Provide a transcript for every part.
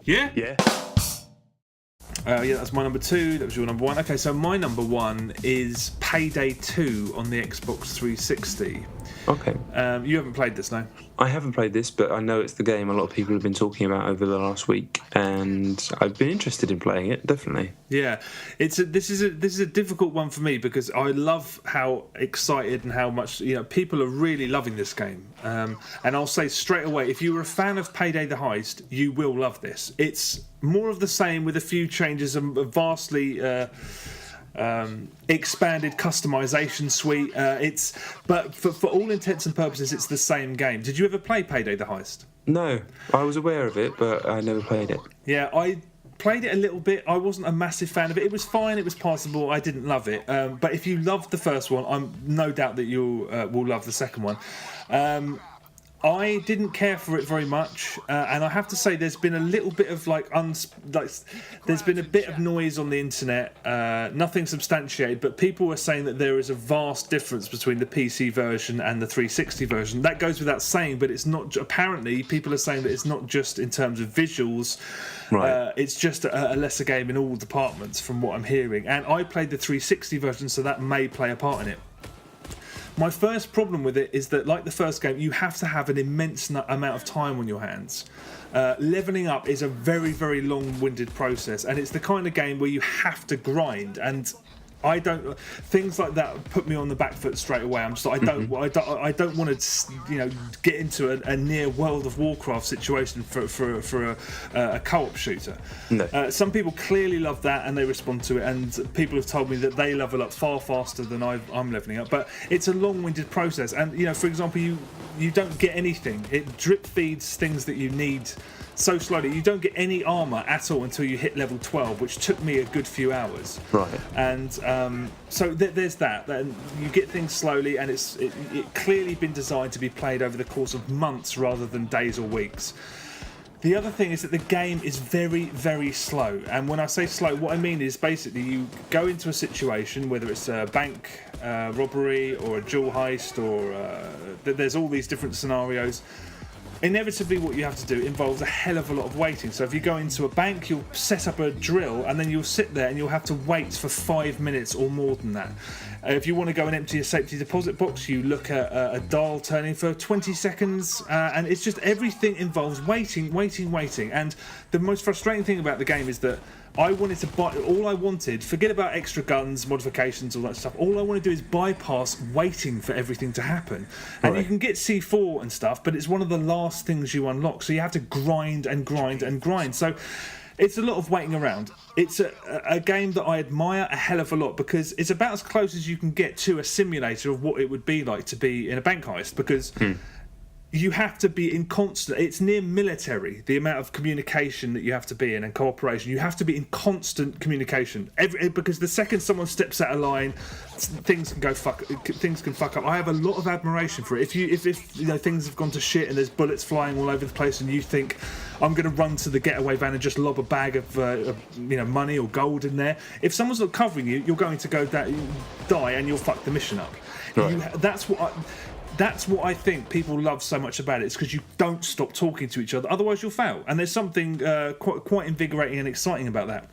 Yeah? Yeah. Yeah, that's my number 2. That was your number 1. Okay, so my number 1 is Payday 2 on the Xbox 360. Okay. You haven't played this, no? I haven't played this, but I know it's the game a lot of people have been talking about over the last week, and I've been interested in playing it, definitely. Yeah, this is a difficult one for me because I love how excited and how much people are really loving this game. And I'll say straight away, if you were a fan of Payday the Heist, you will love this. It's more of the same with a few changes, a vastly expanded customization suite. But for all intents and purposes, it's the same game. Did you ever play Payday the Heist? No, I was aware of it, but I never played it. Yeah, I played it a little bit. I wasn't a massive fan of it. It was fine. It was passable. I didn't love it. But if you loved the first one, I'm no doubt that you will love the second one. I didn't care for it very much, and I have to say there's been a little bit of there's been a bit of noise on the internet, nothing substantiated, but people were saying that there is a vast difference between the PC version and the 360 version. That goes without saying, but it's not. Apparently, people are saying that it's not just in terms of visuals. Right. It's just a lesser game in all departments, from what I'm hearing. And I played the 360 version, so that may play a part in it. My first problem with it is that, like the first game, you have to have an immense amount of time on your hands. Leveling up is a very, very long-winded process, and it's the kind of game where you have to grind. And things like that put me on the back foot straight away. I'm just like, I don't want to, get into a near World of Warcraft situation for a co-op shooter. No. Some people clearly love that and they respond to it, and people have told me that they level up far faster than I'm leveling up. But it's a long-winded process, and for example, you don't get anything. It drip feeds things that you need so slowly. You don't get any armor at all until you hit level 12, which took me a good few hours. Right. And so there's that. And you get things slowly, and it's clearly been designed to be played over the course of months rather than days or weeks. The other thing is that the game is very, very slow. And when I say slow, what I mean is basically you go into a situation, whether it's a bank robbery or a jewel heist, or there's all these different scenarios. Inevitably, what you have to do involves a hell of a lot of waiting. So if you go into a bank, you'll set up a drill, and then you'll sit there and you'll have to wait for 5 minutes or more than that. If you want to go and empty a safety deposit box, you look at a dial turning for 20 seconds, and it's just everything involves waiting. And the most frustrating thing about the game is that I wanted to buy. All I wanted, forget about extra guns, modifications, all that stuff. All I want to do is bypass waiting for everything to happen. And Right. you can get C4 and stuff, but it's one of the last things you unlock. So you have to grind and grind and grind. So it's a lot of waiting around. It's a game that I admire a hell of a lot, because it's about as close as you can get to a simulator of what it would be like to be in a bank heist, because you have to be in constant. It's near military, the amount of communication that you have to be in, and cooperation. You have to be in constant communication, because the second someone steps out of line, things can fuck up. I have a lot of admiration for it. If things have gone to shit and there's bullets flying all over the place, and you think, I'm going to run to the getaway van and just lob a bag of money or gold in there. If someone's not covering you, you're going to die, and you'll fuck the mission up. Right. That's what I think people love so much about it. It's because you don't stop talking to each other, otherwise you'll fail. And there's something quite invigorating and exciting about that.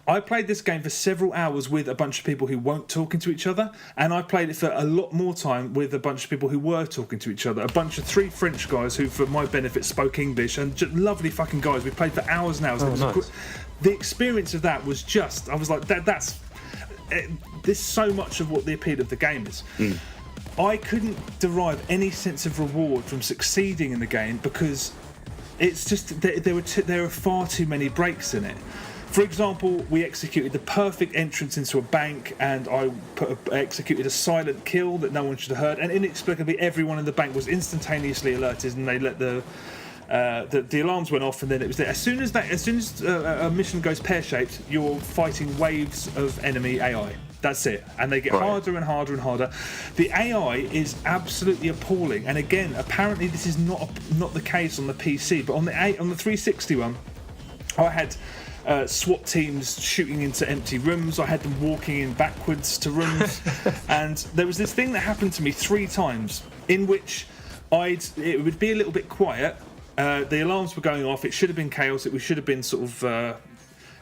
I played this game for several hours with a bunch of people who weren't talking to each other, and I played it for a lot more time with a bunch of people who were talking to each other. A bunch of 3 French guys who, for my benefit, spoke English, and just lovely fucking guys. We played for hours and hours. Oh, nice. The experience of that was just, I was like, there's so much of what the appeal of the game is. I couldn't derive any sense of reward from succeeding in the game, because it's just there are far too many breaks in it. For example, we executed the perfect entrance into a bank, and I executed a silent kill that no one should have heard, and inexplicably everyone in the bank was instantaneously alerted, and they let the alarms went off, and then it was there. As soon as a mission goes pear-shaped, you're fighting waves of enemy AI. That's it. And they get harder and harder and harder. The AI is absolutely appalling. And again, apparently this is not the case on the PC, but on the 360 one, I had SWAT teams shooting into empty rooms. I had them walking in backwards to rooms. And there was this thing that happened to me 3 times, in which it would be a little bit quiet, The alarms were going off. It should have been chaos. We should have been sort of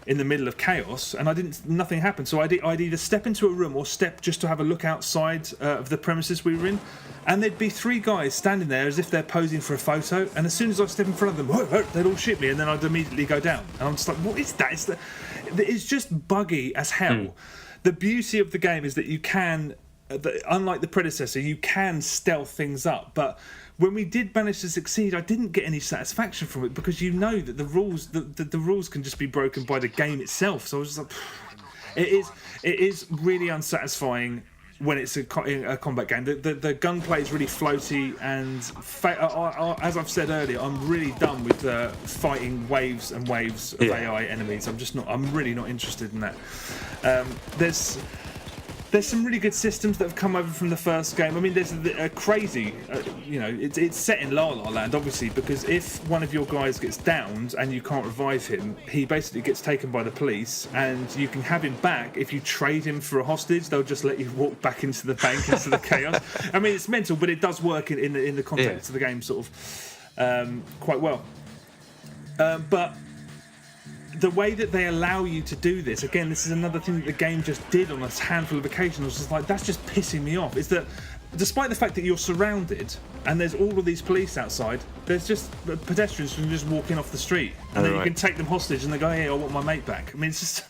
in the middle of chaos, and nothing happened. So I'd either step into a room or step just to have a look outside of the premises we were in, and there'd be 3 guys standing there as if they're posing for a photo. And as soon as I step in front of them, they'd all shoot me, and then I'd immediately go down. And I'm just like, what is that? It's just buggy as hell. The beauty of the game is that you can, unlike the predecessor, you can stealth things up, but when we did manage to succeed, I didn't get any satisfaction from it, because you know that the rules can just be broken by the game itself. So I was just like, it is really unsatisfying when it's a combat game. The gunplay is really floaty, and as I've said earlier, I'm really done with fighting waves and waves of AI enemies. I'm really not interested in that. There's some really good systems that have come over from the first game. I mean, there's a crazy, it's set in La La Land, obviously, because if one of your guys gets downed and you can't revive him, he basically gets taken by the police, and you can have him back if you trade him for a hostage. They'll just let you walk back into the bank, into the chaos. I mean, it's mental, but it does work in the context of the game sort of quite well. But the way that they allow you to do this, again, this is another thing that the game just did on a handful of occasions. I was just like, that's just pissing me off. Is that despite the fact that you're surrounded and there's all of these police outside, there's just pedestrians who can just walk in off the street, and then you can take them hostage and they go, hey, I want my mate back. I mean, it's just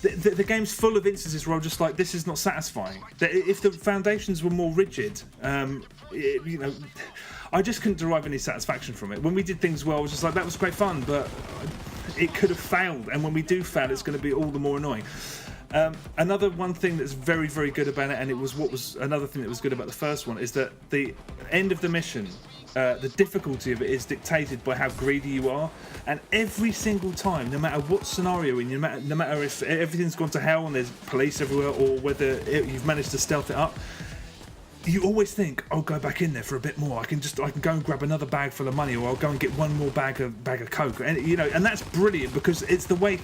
the game's full of instances where I'm just like, this is not satisfying. If the foundations were more rigid, I just couldn't derive any satisfaction from it. When we did things well, I was just like, that was great fun, but it could have failed, and when we do fail, it's going to be all the more annoying. Another one thing that's very, very good about it, and it was another thing that was good about the first one, is that the end of the mission, the difficulty of it is dictated by how greedy you are, and every single time, no matter what scenario you're in, no matter if everything's gone to hell and there's police everywhere, or whether you've managed to stealth it up, you always think, I'll go back in there for a bit more. I can go and grab another bag full of money, or I'll go and get one more bag of coke. And and that's brilliant, because it's the way.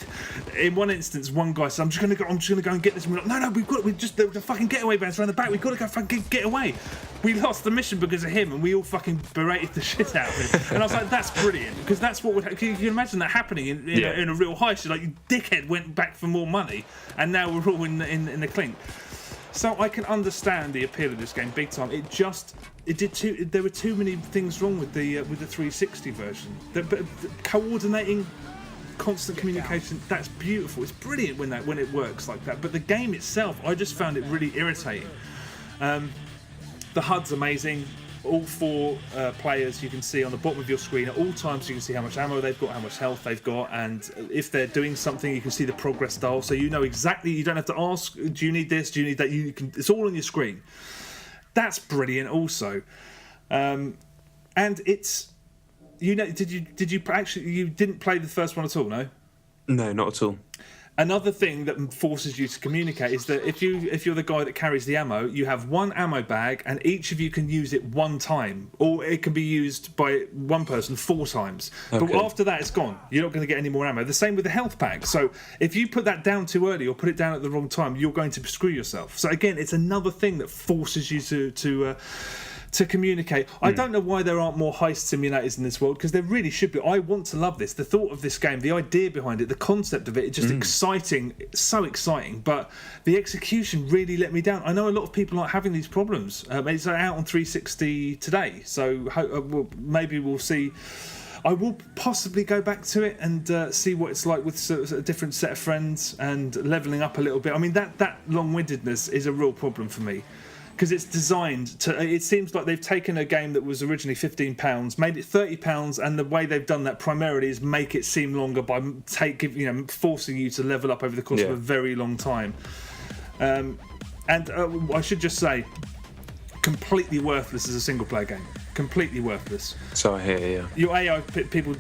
In one instance, one guy said, I'm just gonna go and get this. And we're like, no, the fucking getaway van's around the back. We've got to go fucking get away. We lost the mission because of him, and we all fucking berated the shit out of him. And I was like, that's brilliant, because that's what would. Can you imagine that happening in a real heist? Like, you dickhead went back for more money, and now we're all in the clink. So I can understand the appeal of this game big time. There were too many things wrong with the 360 version. But coordinating, constant communication, that's beautiful. It's brilliant when it works like that. But the game itself, I just found it really irritating. The HUD's amazing. All 4 players you can see on the bottom of your screen at all times. You can see how much ammo they've got, how much health they've got, and if they're doing something, you can see the progress dial, so you know exactly. You don't have to ask, do you need this, do you need that? It's all on your screen. That's brilliant also. And it's, did you actually, you didn't play the first one at all? No, not at all. Another thing that forces you to communicate is that if you're the guy that carries the ammo, you have one ammo bag, and each of you can use it one time, or it can be used by one person 4 times. Okay. But after that, it's gone. You're not going to get any more ammo. The same with the health pack. So if you put that down too early or put it down at the wrong time, you're going to screw yourself. So again, it's another thing that forces you to communicate. I don't know why there aren't more heist simulators in this world, because there really should be. I want to love this. The thought of this game, the idea behind it, the concept of it, it's just exciting, so exciting, but the execution really let me down. I know a lot of people aren't having these problems. It's out on 360 today, so maybe we'll see. I will possibly go back to it and see what it's like with a different set of friends and levelling up a little bit. I mean, that long-windedness is a real problem for me, because it's designed to. It seems like they've taken a game that was originally £15, made it £30, and the way they've done that primarily is make it seem longer by forcing you to level up over the course of a very long time. And I should just say, completely worthless as a single-player game. Completely worthless. So I hear, yeah. Your AI people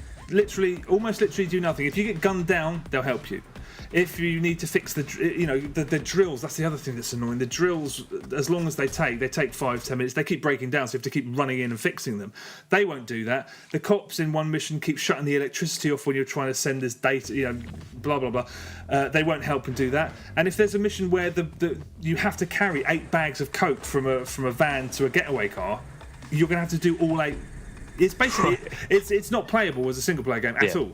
almost literally do nothing. If you get gunned down, they'll help you. If you need to fix the drills, that's the other thing that's annoying. The drills, as long as they take 5-10 minutes, they keep breaking down, so you have to keep running in and fixing them. They won't do that. The cops in one mission keep shutting the electricity off when you're trying to send this data, blah, blah, blah. They won't help and do that. And if there's a mission where you have to carry 8 bags of coke from a van to a getaway car, you're going to have to do all 8 It's basically it's not playable as a single player game at all.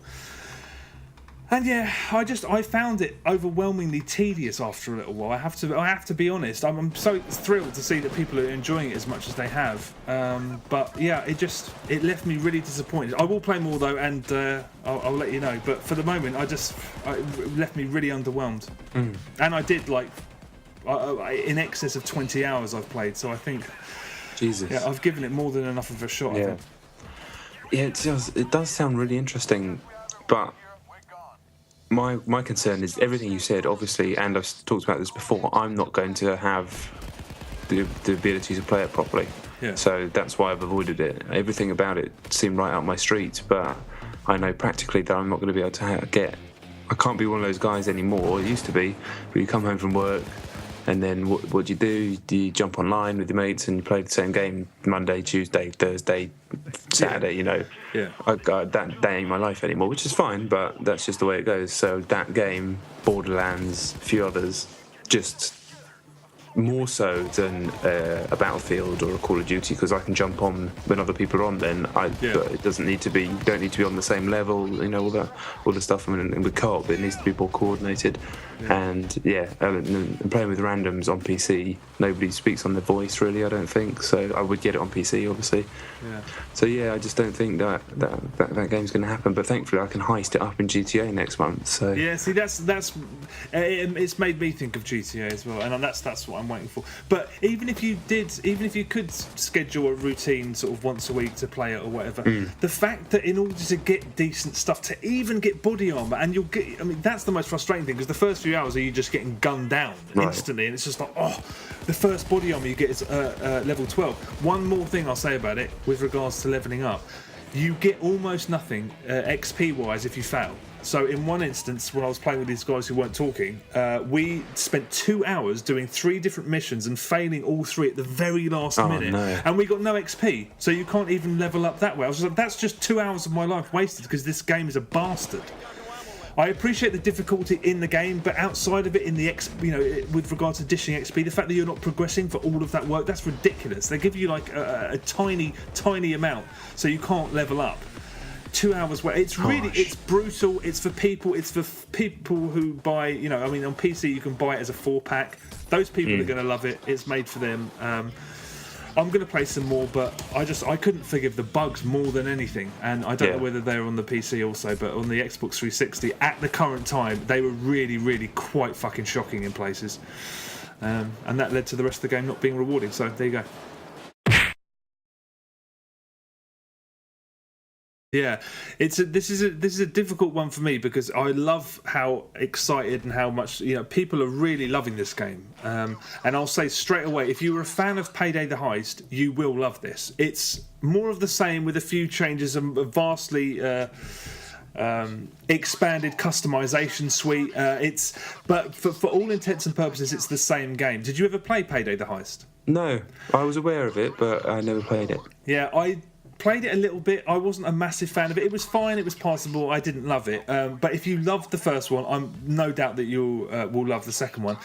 And yeah, I found it overwhelmingly tedious after a little while. I have to be honest. I'm so thrilled to see that people are enjoying it as much as they have. But yeah, it left me really disappointed. I will play more though, and I'll let you know. But for the moment, it left me really underwhelmed. And I did in excess of 20 hours I've played. So I think, Jesus, yeah, I've given it more than enough of a shot. I think. Yeah, it does sound really interesting, but. My concern is everything you said, obviously, and I've talked about this before. I'm not going to have the ability to play it properly, so that's why I've avoided it. Everything about it seemed right up my street, but I know practically that I'm not going to be able to I can't be one of those guys anymore. I used to be, but you come home from work, and then what do? You jump online with your mates and you play the same game Monday, Tuesday, Thursday, Saturday. You know, that ain't my life anymore, which is fine, but that's just the way it goes. So that game, Borderlands, a few others, just more so than a Battlefield or a Call of Duty, because I can jump on when other people are on. Then but it doesn't need to be. You don't need to be on the same level. You know, all the stuff. I mean, with co-op, it needs to be more coordinated. And playing with randoms on PC, nobody speaks on their voice really. I don't think so. I would get it on PC, obviously. So I just don't think that game's going to happen. But thankfully, I can heist it up in GTA next month. So see, that's it's made me think of GTA as well, and that's what I'm waiting for. But even if you could schedule a routine sort of once a week to play it or whatever, the fact that in order to get decent stuff, to even get body armor, and that's the most frustrating thing, because the first few hours are you just getting gunned down instantly, and it's just like, the first body armor you get is level 12. One more thing I'll say about it with regards to leveling up: you get almost nothing XP wise if you fail. So in one instance, when I was playing with these guys who weren't talking, we spent 2 hours doing 3 different missions and failing all 3 at the very last minute. No. And we got no XP, so you can't even level up that way. I was like, that's just 2 hours of my life wasted because this game is a bastard. I appreciate the difficulty in the game, but outside of it, in the with regard to dishing XP, the fact that you're not progressing for all of that work, that's ridiculous. They give you like a tiny amount, so you can't level up. 2 hours where it's brutal. It's for people who buy, on PC you can buy it as a 4-pack. Those people are going to love it. It's made for them. I'm going to play some more, but I couldn't forgive the bugs more than anything, and I don't know whether they're on the PC also, but on the Xbox 360 at the current time they were really, really quite fucking shocking in places, and that led to the rest of the game not being rewarding. So there you go. Yeah, this is a difficult one for me because I love how excited and how much people are really loving this game. And I'll say straight away, if you were a fan of Payday the Heist, you will love this. It's more of the same with a few changes, a vastly expanded customization suite. But for all intents and purposes, it's the same game. Did you ever play Payday the Heist? No, I was aware of it, but I never played it. Yeah, I played it a little bit. I wasn't a massive fan of it. It was fine. It was passable. I didn't love it. But if you loved the first one, I'm no doubt that you will love the second one.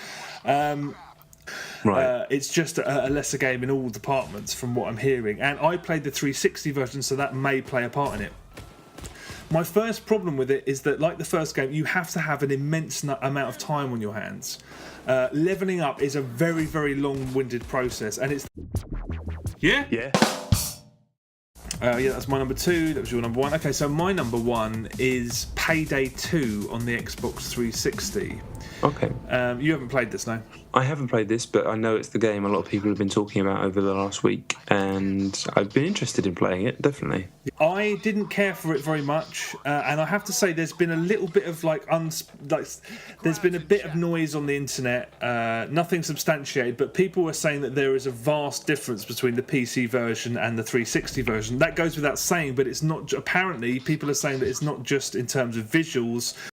It's just a lesser game in all departments from what I'm hearing. And I played the 360 version, so that may play a part in it. My first problem with it is that, like the first game, you have to have an immense amount of time on your hands. Leveling up is a very, very long-winded process, and it's... Yeah? That's my number 2. That was your number 1. Okay, so my number 1 is Payday 2 on the Xbox 360. Okay. You haven't played this, no? I haven't played this, but I know it's the game a lot of people have been talking about over the last week, and I've been interested in playing it, definitely. I didn't care for it very much, and I have to say there's been a little bit of there's been a bit of noise on the internet, nothing substantiated, but people were saying that there is a vast difference between the PC version and the 360 version. That goes without saying, but it's not. Apparently, people are saying that it's not just in terms of visuals.